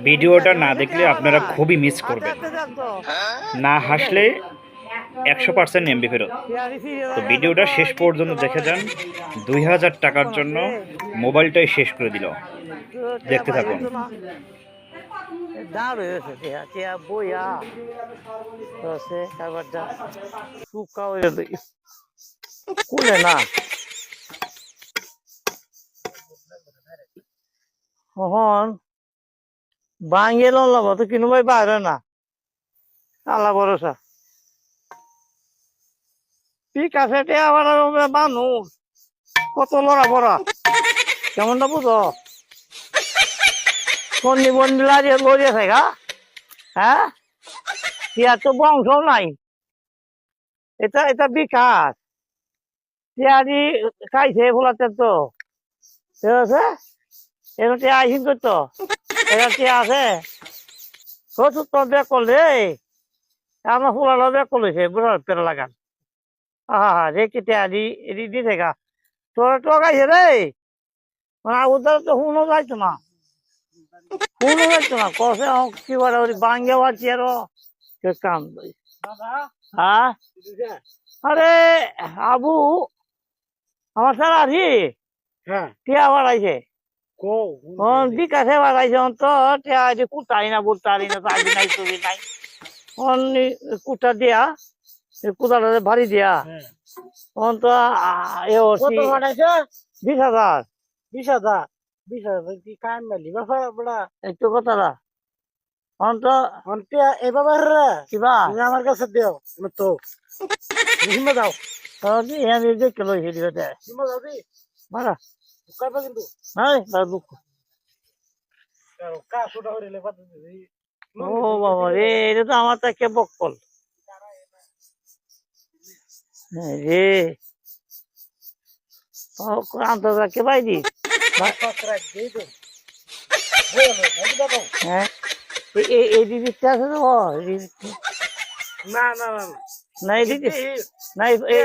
ভিডিওটা না দেখলে আপনারা খুবই মিস করবেন। না হাসলে 100% এমবি ফেরত। তো ভিডিওটা শেষ পর্যন্ত দেখে যান। 2000 টাকার জন্য মোবাইলটাই শেষ করে দিল। দেখতে থাকুন। না ভাঙিয়ে লব তো কিনো ভাই বাইরে না আল্লাহ ভরসা ঠিক আছে আবার মানুষ কত লড়া বড়া কেমনটা বুঝো বন্দি বন্দি লাগিয়ে লড়িয়ে থাকা হ্যাঁ টিয়ার তো বংশ নাই এটা এটা বিকাশ টিয়ারি খাইছে ফোলাতে তো ঠিক আছে এটা টিয়া আইসিন করতো এটা টিয়া আছে কচুর তো বেক করলে আমার ফুলালো বেক করলেছে বুড়া পেরা লাগান রে কেটে আদি এদি দিয়ে থাকা তোরা টকাইছে রে মানে ওদের তো শুনো যাইতো না শুনো যাইতো না কষে কি বলে ওই বাঙ্গে বাড়ছি আরো কাম হ্যাঁ আরে আবু আমার স্যার আছি টিয়া বাড়াইছে বিকাশে বাড়াইছে তো টিয়া কুটাই না বুটারি না তাই নাই তুমি নাই কুটা দিয়া কুটাটা ভারী দিয়া তখন তো 20,000 20,000 কি কাম মেলি বাবা একটু কথা না অন্ত অন্তে এভাবে কিবা তুমি আমার কাছে দিও তো হিমে দাও তাহলে আমি দেখে লই হেদি হতে হিমে দাও দি মারা কাইবা কিন্তু নাই বাবু কা সুটা হইলে পাতে দিই ও বাবা রে এটা তো আমার তাকে বকল রে ও আন্তর্জাতিক কে বাইদি পাকরাক দেই তো হ্যাঁ এই দিদিটা আছে তো না না না না এই দিদি না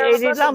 এই দিলাম